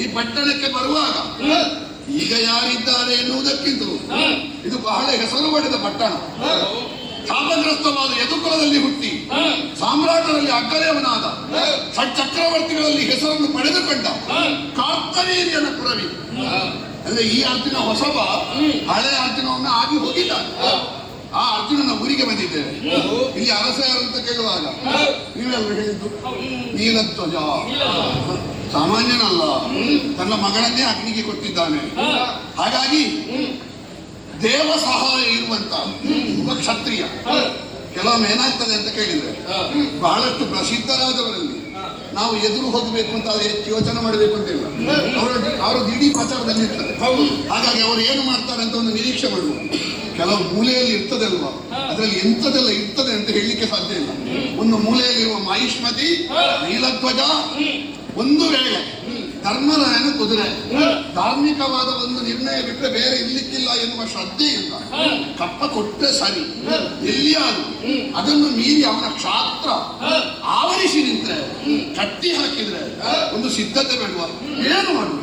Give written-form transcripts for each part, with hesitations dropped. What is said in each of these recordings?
ಈ ಪಟ್ಟಣಕ್ಕೆ ಬರುವಾಗ ಈಗ ಯಾರಿದ್ದಾರೆ ಎನ್ನುವುದಕ್ಕಿಂತ ಇದು ಬಹಳ ಹೆಸರು ಪಡೆದ ಪಟ್ಟಣ. ಶಾಪಗ್ರಸ್ತವಾದ ಯದುಕುಲದಲ್ಲಿ ಹುಟ್ಟಿ ಸಾಮ್ರಾಟರಲ್ಲಿ ಅಗ್ಗಲೇವನಾದ ಷಟ್ಚಕ್ರವರ್ತಿಗಳಲ್ಲಿ ಹೆಸರನ್ನು ಪಡೆದುಕೊಂಡ ಕಾರ್ಕವೀರ್ಯನ ಪುರವಿ. ಅಂದ್ರೆ ಈ ಅರ್ಜುನ ಹೊಸಬ ಹಳೆ ಅರ್ಜುನವನ್ನ ಆಗಿ ಹೋಗಿದ್ದಾನೆ. ಆ ಅರ್ಜುನನ ಊರಿಗೆ ಬಂದಿದ್ದೇವೆ. ಇಲ್ಲಿ ಅರಸ ಯಾರು ಅಂತ ಕೇಳುವಾಗ ನೀವೆಲ್ಲರೂ ಹೇಳಿದ್ದು ನೀಲಧ್ವಜ. ಸಾಮಾನ್ಯನಲ್ಲ, ತನ್ನ ಮಗಳನ್ನೇ ಅಗ್ನಿಗೆ ಕೊಟ್ಟಿದ್ದಾನೆ. ಹಾಗಾಗಿ ದೇವ ಸಹಾಯ ಇರುವಂತ ಒಬ್ಬ ಕ್ಷತ್ರಿಯ. ಕೆಲವೊಮ್ಮೆ ಏನಾಗ್ತದೆ ಅಂತ ಕೇಳಿದ್ರೆ, ಬಹಳಷ್ಟು ಪ್ರಸಿದ್ಧರಾದವರಲ್ಲಿ ನಾವು ಎದುರು ಹೋಗಬೇಕು ಅಂತ ಹೆಚ್ಚು ಯೋಚನೆ ಮಾಡಬೇಕು ಅಂತ ಇಲ್ಲ. ಅವರು ದಿಢೀ ಪ್ರಚಾರದಲ್ಲಿ ಇರ್ತಾರೆ. ಹಾಗಾಗಿ ಅವರು ಏನು ಮಾಡ್ತಾರೆ ಅಂತ ಒಂದು ನಿರೀಕ್ಷೆ ಮಾಡಬಹುದು. ಕೆಲವು ಮೂಲೆಯಲ್ಲಿ ಇರ್ತದೆ ಅಲ್ವಾ, ಅದರಲ್ಲಿ ಎಂಥದೆಲ್ಲ ಇರ್ತದೆ ಅಂತ ಹೇಳಲಿಕ್ಕೆ ಸಾಧ್ಯ ಇಲ್ಲ. ಒಂದು ಮೂಲೆಯಲ್ಲಿರುವ ಮಹಿಷ್ಮತಿ, ನೀಲಧ್ವಜ, ಒಂದು ವೇಳೆ ಧರ್ಮರಾಯನ ಕುದುರೆ, ಧಾರ್ಮಿಕವಾದ ಒಂದು ನಿರ್ಣಯ ಬಿಟ್ಟರೆ ಬೇರೆ ಇರ್ಲಿಕ್ಕಿಲ್ಲ ಎನ್ನುವ ಶ್ರದ್ಧೆಯಿಂದ ಕಪ್ಪ ಕೊಟ್ಟರೆ ಸರಿ. ಎಲ್ಲಿಯಾದ್ರು ಅದನ್ನು ಮೀರಿ ಅವನ ಕ್ಷಾತ್ರ ಆವರಿಸಿ ನಿಂತ್ರೆ, ಕಟ್ಟಿ ಹಾಕಿದ್ರೆ ಒಂದು ಸಿದ್ಧತೆ ಬೇಡುವ. ಏನು ಮಾಡುದು?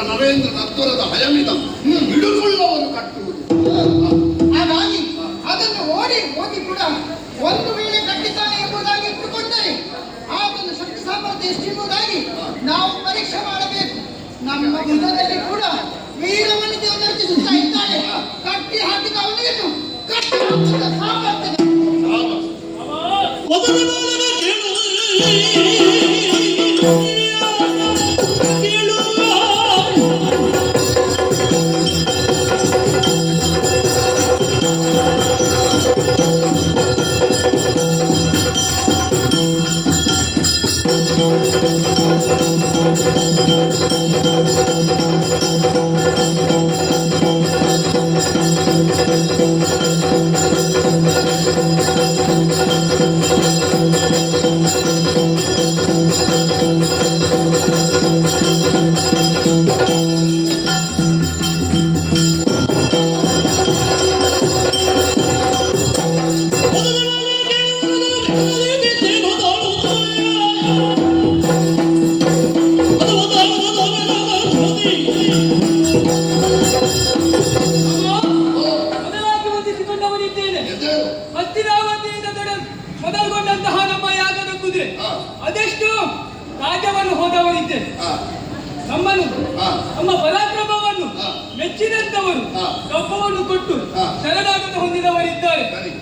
ನರೇಂದ್ರ ನತ್ವರದ ಹಯಮಿದ ಹಿಡುಕೊಳ್ಳುವವರು ಕಟ್ಟುವುದು. ಹಾಗಾಗಿ ಅದನ್ನು ಓಡಿ ಹೋಗಿ ಕೂಡ ಒಂದು ವೇಳೆ ಕಟ್ಟಿದ್ದಾನೆ ಎಂಬುದಾಗಿ ಇಟ್ಟುಕೊಂಡರೆ ಆತನ ಶಕ್ತಿ ಸಾಮರ್ಥ್ಯ ಎಷ್ಟೆಂಬುದಾಗಿ ನಾವು ಪರೀಕ್ಷೆ ಮಾಡಬೇಕು. ನಮ್ಮ ಬುಧದಲ್ಲಿ ಕೂಡ ವೀರವನಿತೆಯನ್ನು ನರ್ತಿಸುತ್ತಾ ಇದ್ದಾಳೆ. ಕಟ್ಟಿ ಹಾಕಿದ ಅವನಿಯನ್ನು ಕಟ್ಟಿ ಹಾಕಿದ ಸಾಮರ್ಥ್ಯ ನಮ್ಮನ್ನು ಹಾ. ನಮ್ಮ ಪರಾಕ್ರಮವನ್ನು ಹಾ. ಮೆಚ್ಚಿದಂತವರು ಹಾ. ಕಪ್ಪವನ್ನು ಕೊಟ್ಟು ಹಾ. ಶರಣಾಗತ ಹೊಂದಿದವರಿದ್ದಾರೆ, ಸರಿ.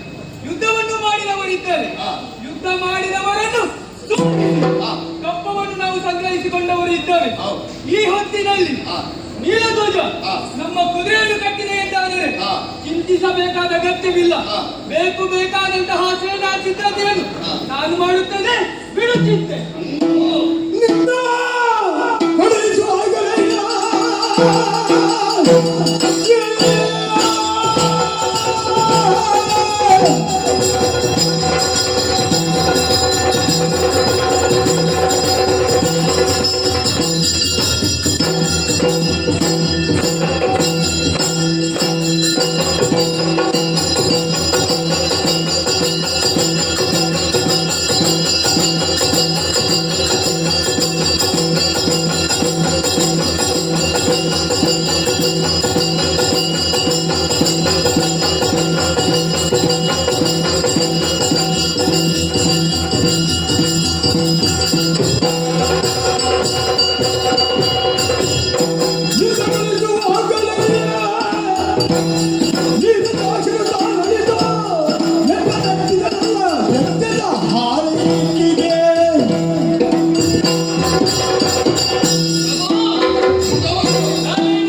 ಯುದ್ಧವನ್ನು ಮಾಡಿದವರಿದ್ದಾರೆ. ಹಾ. ಯುದ್ಧ ಮಾಡಿದವರನ್ನು ಸೋಲಿಸಿ ಹಾ. ಕಪ್ಪವನ್ನು ನಾವು ಸಂಗ್ರಹಿಸಿಕೊಂಡವರು ಇದ್ದಾರೆ. ಹೌದು. ಈ ಹೊತ್ತಿನಲ್ಲಿ ಹಾ. ನೀಲಧ್ವಜ ಹಾ. ನಮ್ಮ ಕುದುರೆಯನ್ನು ಕಟ್ಟಿದೆ ಎಂದಾದರೆ ಹಾ. ಚಿಂತಿಸಬೇಕಾದ ಅಗತ್ಯವಿಲ್ಲ. ಹಾ. ಬೇಕಾದಂತಹ ಸೇನಾ ಸಿದ್ಧತೆಯನ್ನು ಹಾ. ನಾನು ಮಾಡುತ್ತೇನೆ, ಬಿಡು ಚಿಂತೆ.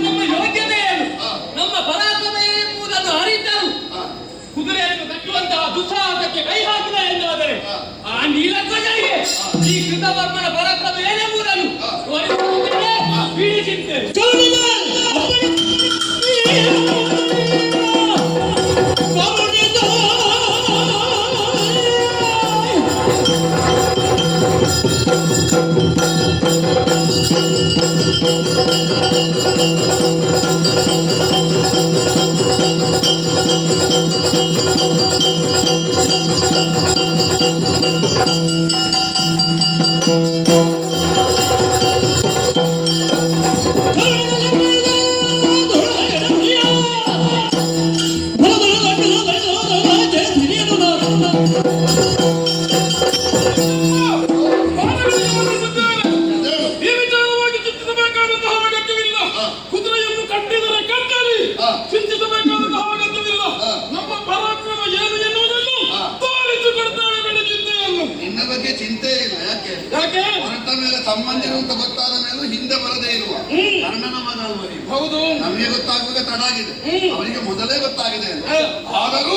ನಮ್ಮ ಯೋಗ್ಯತೆ ಏನು, ನಮ್ಮ ಪರಾಕ್ರಮ ಎಂಬುದನ್ನು ಅರಿತರು ಕುದುರೆಯನ್ನು ಕಟ್ಟುವಂತಹ ದುಸ್ಸಾಹಸಕ್ಕೆ ಕೈ ಹಾಕಿದ ಎಂದಾದರೆ ಆ ನೀಲಧ್ವಜನಿಗೆ ಈ ಕೃತವರ್ಮನ ಪರಾಕ್ರಮ ಏನೆಂಬುದನ್ನು ತೋರಿಸುತ್ತೇನೆ, ಬೀಳಿಸಿದ್ದೇನೆ. ಈ ವಿಚಾರವಾಗಿ ಚಿಂತಿಸಬೇಕಾದಂತಹ ಅಗತ್ಯವಿಲ್ಲ. ಕುದುರೆಯನ್ನು ಕಟ್ಟಿದರೆ ಕಟ್ಟಲಿ, ಚಿಂತಿಸಬೇಕಾದಂತಹ ಅಗತ್ಯವಿಲ್ಲ. ನಮ್ಮ ಪರಾಕ್ರಮ ಏನು ಎನ್ನುವುದನ್ನು ತೋರಿಸಿಕೊಡ್ತೇವೆ ಬೆಳಗಿಂತೆಯನ್ನು. ನಿನ್ನ ಬಗ್ಗೆ ಚಿಂತೆ ಇಲ್ಲ. ಯಾಕೆ? ಯಾಕೆ? ಹೊರಟ ಮೇಲೆ ಸಂಬಂಧಿರು ಅಂತ ಗೊತ್ತಾದ ಮೇಲೂ ಹಿಂದೆ ಬರದೇ ಇರುವ ಕರ್ಣನ ಮಗ ಅಲ್ವ ನೀವು? ಹೌದು. ನಮಗೆ ಗೊತ್ತಾಗುವಾಗ ತಡ ಆಗಿದೆ, ಅವರಿಗೆ ಮೊದಲೇ ಗೊತ್ತಾಗಿದೆ ಅಂತ. ಆದರೂ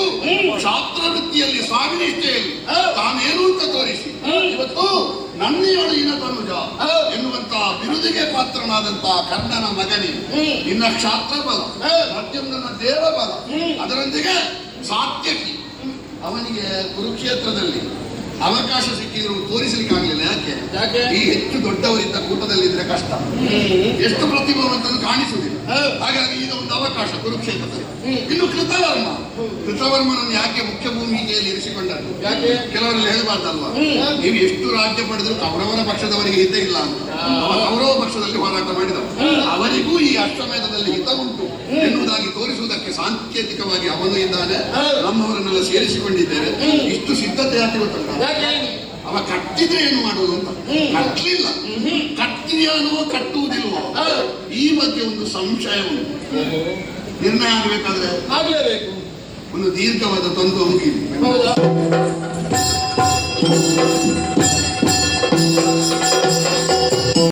ಶಾಸ್ತ್ರ ವೃತ್ತಿಯಲ್ಲಿ ಸ್ವಾಮಿನಿಷ್ಠೆಯಲ್ಲಿ ತಾನೇನು ಅಂತ ತೋರಿಸಿ ಇವತ್ತು ನನ್ನಿಯೊಳಗಿನ ತನುಜ ಎನ್ನುವಂತಹ ಬಿರುದಿಗೆ ಪಾತ್ರನಾದಂತಹ ಕರ್ಣನ ಮಗನಿ ನಿನ್ನ ಕ್ಷಾತ್ರ ಬಲ, ಪ್ರದ್ಯುಮ್ನ ದೇವ ಬಲ, ಅದರೊಂದಿಗೆ ಸಾತ್ಯಕಿ ಅವನಿಗೆ ಕುರುಕ್ಷೇತ್ರದಲ್ಲಿ ಅವಕಾಶ ಸಿಕ್ಕಿದ್ರು ತೋರಿಸಲಿಕ್ಕೆ ಆಗಲಿಲ್ಲ. ಯಾಕೆ? ಈ ಹೆಚ್ಚು ದೊಡ್ಡವರಿದ್ದ ಕೂಟದಲ್ಲಿದ್ರೆ ಕಷ್ಟ, ಎಷ್ಟು ಪ್ರತಿಭಾವಂತನು ಕಾಣಿಸುವುದಿಲ್ಲ. ಹಾಗಾಗಿ ಈಗ ಒಂದು ಅವಕಾಶ ಕುರುಕ್ಷೇತ್ರದಲ್ಲಿ. ಇನ್ನು ಕೃತವರ್ಮನನ್ನು ಯಾಕೆ ಮುಖ್ಯ ಭೂಮಿಕೆಯಲ್ಲಿ ಇರಿಸಿಕೊಂಡರು? ಯಾಕೆ? ಕೆಲವರಲ್ಲಿ ಹೇಳಬಾರ್ದಲ್ವಾ, ನೀವು ಎಷ್ಟು ರಾಜ್ಯ ಪಡೆದ್ರು ಕೌರವರ ಪಕ್ಷದವರಿಗೆ ಹಿತ ಇಲ್ಲ ಅಂತ. ಕೌರವ ಪಕ್ಷದಲ್ಲಿ ಹೋರಾಟ ಮಾಡಿದವರು, ಅವರಿಗೂ ಈ ಅಶ್ವಮೇಧದಲ್ಲಿ ಹಿತ ಉಂಟು ಎನ್ನುವುದಾಗಿ ತೋರಿಸುವುದಕ್ಕೆ ಸಾಂಕೇತಿಕವಾಗಿ ಅವನು ಇದ್ದಾನೆ, ನಮ್ಮವರನ್ನೆಲ್ಲ ಸೇರಿಸಿಕೊಂಡಿದ್ದೇವೆ. ಇಷ್ಟು ಸಿದ್ಧತೆ ಯಾಕೆ ಗೊತ್ತುಂಟ? ಅವ ಕಟ್ಟಿದ್ರೆ ಏನು ಮಾಡುವುದು ಅಂತ. ಕಟ್ಟಲಿಲ್ಲ, ಕಟ್ಟಿದೆಯೋ ಕಟ್ಟುವುದಿಲ್ವೋ ಈ ಬಗ್ಗೆ ಒಂದು ಸಂಶಯ ಉಂಟು. ನಿರ್ಣಯ ಆಗಬೇಕಾದ್ರೆ ಆಗಲೇಬೇಕು. ಒಂದು ದೀರ್ಘವಾದ ತಂದು ಮುಗಿದು ಹೌದಾ?